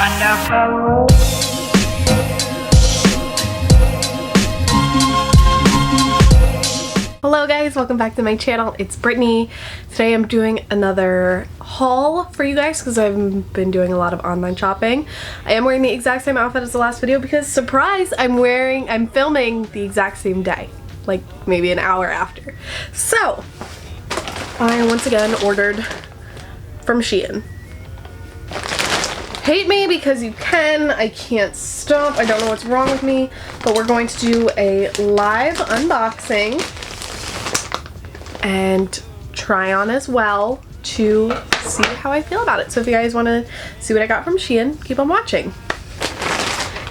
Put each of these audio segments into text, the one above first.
wonderful. Hello guys, welcome back to my channel. It's Brittany. Today I'm doing another haul for you guys because I've been doing a lot of online shopping. I am wearing the exact same outfit as the last video because, surprise, I'm filming the exact same day, like maybe an hour after. So I once again ordered from SHEIN. Hate me because you can. I can't stop. I don't know what's wrong with me, but we're going to do a live unboxing and try on as well to see how I feel about it. So if you guys want to see what I got from SHEIN, keep on watching.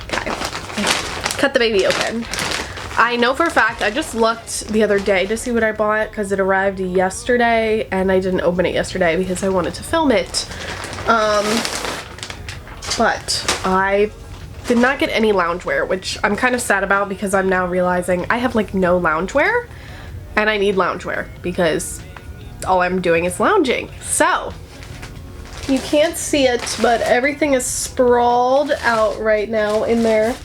Okay, cut the baby open. I know for a fact, I just looked the other day to see what I bought because it arrived yesterday and I didn't open it yesterday because I wanted to film it. But I did not get any loungewear, which I'm kind of sad about because I'm now realizing I have like no loungewear and I need loungewear because all I'm doing is lounging. So you can't see it, but everything is sprawled out right now in their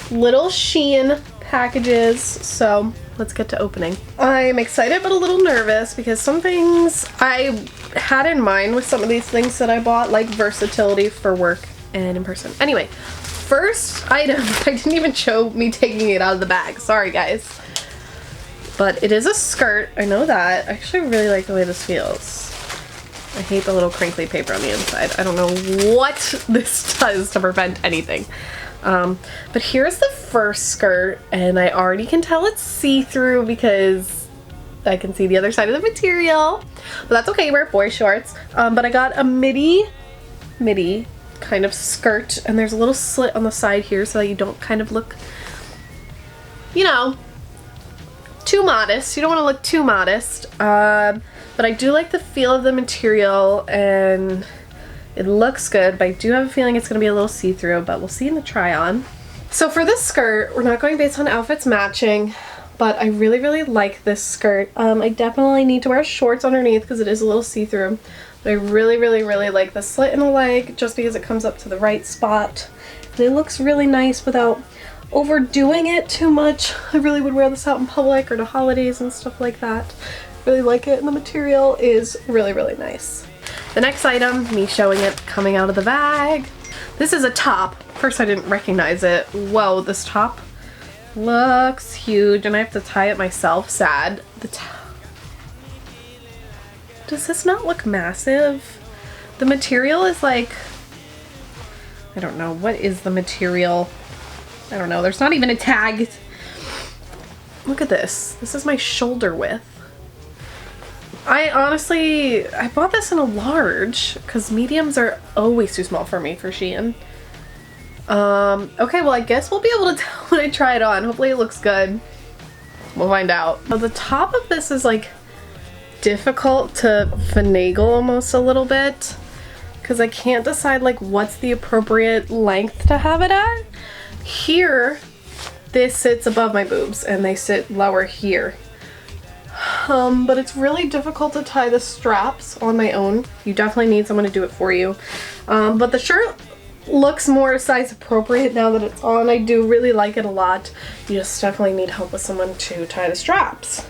little SHEIN packages. So let's get to opening. I'm excited but a little nervous because some things I had in mind with some of these things that I bought, like versatility for work and in person. Anyway, first item, I didn't even show me taking it out of the bag. Sorry guys. But it is a skirt, I know that. I actually really like the way this feels. I hate the little crinkly paper on the inside. I don't know what this does to prevent anything. But here's the first skirt, and I already can tell it's see-through because I can see the other side of the material. But that's okay, we're boy shorts. But I got a midi kind of skirt, and there's a little slit on the side here so that you don't kind of look, you know, too modest. You don't want to look too modest. But I do like the feel of the material and it looks good, but I do have a feeling it's going to be a little see-through, but we'll see in the try-on. So for this skirt, we're not going based on outfits matching, but I really like this skirt. I definitely need to wear shorts underneath because it is a little see-through. But I really like the slit in the leg just because it comes up to the right spot. And it looks really nice without overdoing it too much. I really would wear this out in public or to holidays and stuff like that. Really like it, and the material is really nice. The next item, me showing it coming out of the bag. This is a top. First I didn't recognize it. Whoa, this top looks huge and I have to tie it myself. Sad. Does this not look massive? The material is like, I don't know, what is the material? I don't know, there's not even a tag. Look at this. This is my shoulder width. I bought this in a large because mediums are always too small for me for SHEIN. Okay, well I guess we'll be able to tell when I try it on. Hopefully it looks good. We'll find out. So the top of this is like difficult to finagle almost a little bit because I can't decide like what's the appropriate length to have it at. Here, this sits above my boobs and they sit lower here. But it's really difficult to tie the straps on my own. You definitely need someone to do it for you. But the shirt looks more size appropriate now that it's on. I do really like it a lot. You just definitely need help with someone to tie the straps.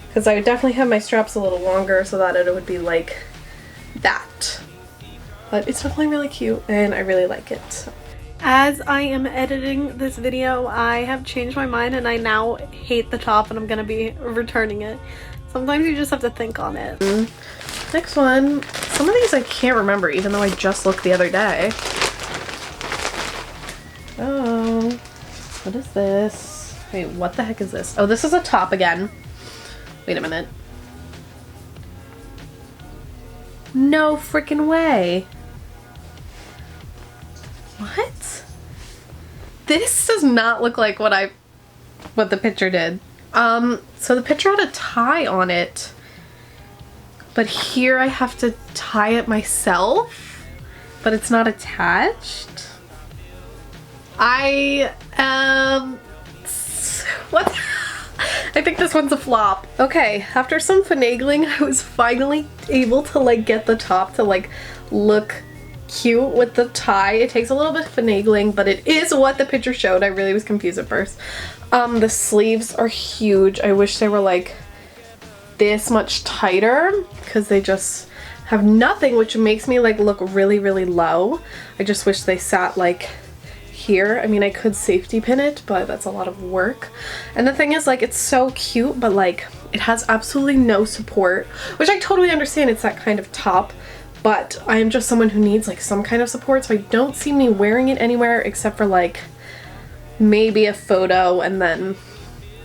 Because I would definitely have my straps a little longer so that it would be like that. But it's definitely really cute and I really like it. So. As I am editing this video, I have changed my mind and I now hate the top and I'm gonna be returning it. Sometimes you just have to think on it. Next one. Some of these I can't remember even though I just looked the other day. Oh, what is this? Wait, what the heck is this? Oh, this is a top again. Wait a minute. No freaking way. What? This does not look like what the picture did. So the picture had a tie on it, but here I have to tie it myself, but it's not attached. What? I think this one's a flop. Okay, after some finagling, I was finally able to like get the top to like look cute with the tie. It takes a little bit of finagling, but it is what the picture showed. I really was confused at first. The sleeves are huge. I wish they were like this much tighter because they just have nothing, which makes me like look really, really low. I just wish they sat like here. I mean, I could safety pin it, but that's a lot of work. And the thing is, like, it's so cute, but like it has absolutely no support, which I totally understand. It's that kind of top, but I am just someone who needs like some kind of support, so I don't see me wearing it anywhere except for like maybe a photo and then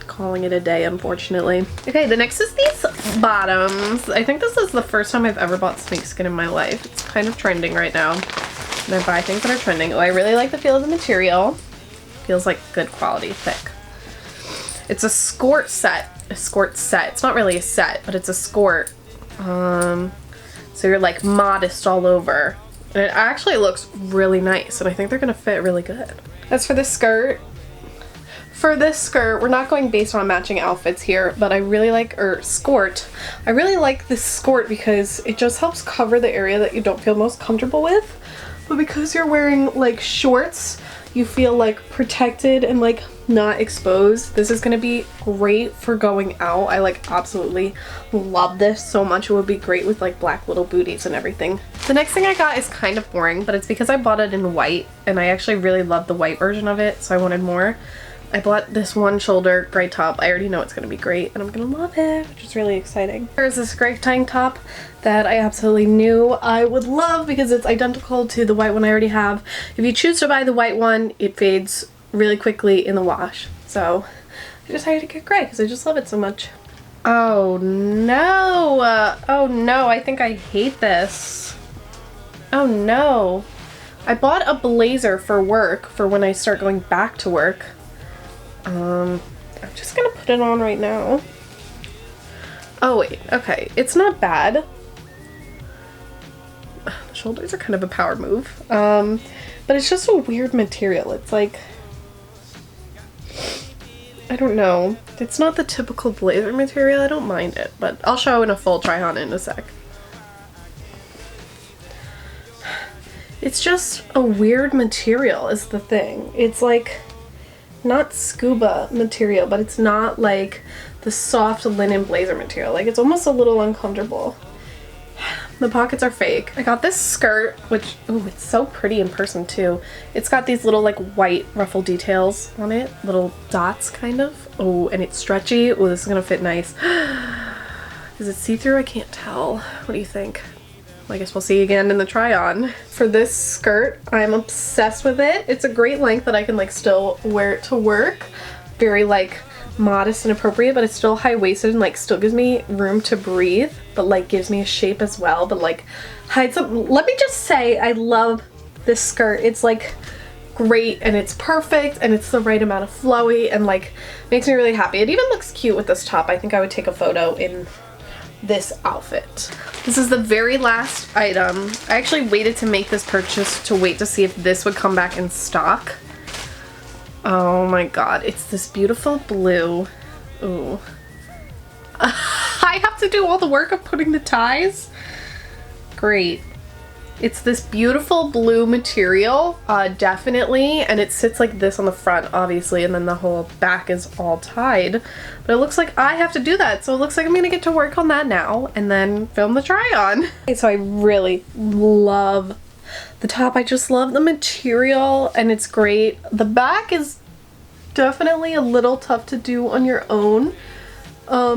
calling it a day, unfortunately. Okay, the next is these bottoms. I think this is the first time I've ever bought snakeskin in my life. It's kind of trending right now, and I buy things that are trending. Oh, I really like the feel of the material. Feels like good quality, thick. It's a skirt set. A skirt set. It's not really a set, but it's a skirt. So you're like modest all over. And it actually looks really nice, and I think they're gonna fit really good. As for the skirt, we're not going based on matching outfits here, but I really like, skirt. I really like this skirt because it just helps cover the area that you don't feel most comfortable with. But because you're wearing like shorts, you feel like protected and like not exposed. This is gonna be great for going out. I like absolutely love this so much. It would be great with like black little booties and everything. The next thing I got is kind of boring, but it's because I bought it in white and I actually really love the white version of it, so I wanted more. I bought this one shoulder gray top. I already know it's gonna be great and I'm gonna love it, which is really exciting. There's this gray tank top that I absolutely knew I would love because it's identical to the white one I already have. If you choose to buy the white one, it fades really quickly in the wash. So I decided to get gray because I just love it so much. Oh no, oh no, I think I hate this. Oh no. I bought a blazer for work for when I start going back to work. I'm just gonna put it on right now. Oh wait, okay, it's not bad. The shoulders are kind of a power move, but it's just a weird material. It's like, I don't know, it's not the typical blazer material. I don't mind it, but I'll show in a full try on in a sec. It's just a weird material is the thing. It's like not scuba material, but it's not like the soft linen blazer material. Like, it's almost a little uncomfortable. The pockets are fake. I got this skirt, which, ooh, it's so pretty in person too. It's got these little like white ruffle details on it, little dots kind of. Oh, and it's stretchy. Oh, this is gonna fit nice. Is it see-through? I can't tell. What do you think? I guess we'll see again in the try on. For this skirt, I'm obsessed with it. It's a great length that I can like still wear it to work. Very like modest and appropriate, but it's still high-waisted and like still gives me room to breathe, but like gives me a shape as well, but like hides up. Let me just say, I love this skirt. It's like great and it's perfect and it's the right amount of flowy and like makes me really happy. It even looks cute with this top. I think I would take a photo in this outfit. This is the very last item. I actually waited to make this purchase to wait to see if this would come back in stock. Oh my god, it's this beautiful blue. Ooh. I have to do all the work of putting the ties? Great. It's this beautiful blue material, definitely, and it sits like this on the front, obviously, and then the whole back is all tied. But it looks like I have to do that, so it looks like I'm gonna get to work on that now and then film the try on. Okay, so I really love the top. I just love the material and it's great. The back is definitely a little tough to do on your own.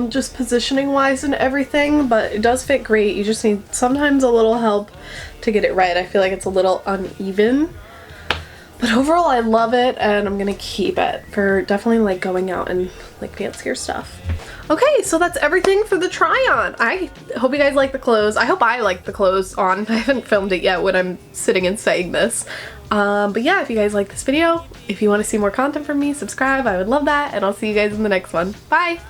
Just positioning wise and everything, but it does fit great. You just need sometimes a little help to get it right. I feel like it's a little uneven, but overall I love it and I'm gonna keep it for definitely like going out and like fancier stuff. Okay, so that's everything for the try on. I hope you guys like the clothes. I hope I like the clothes on. I haven't filmed it yet when I'm sitting and saying this. But yeah, if you guys like this video, if you want to see more content from me, subscribe. I would love that, and I'll see you guys in the next one. Bye!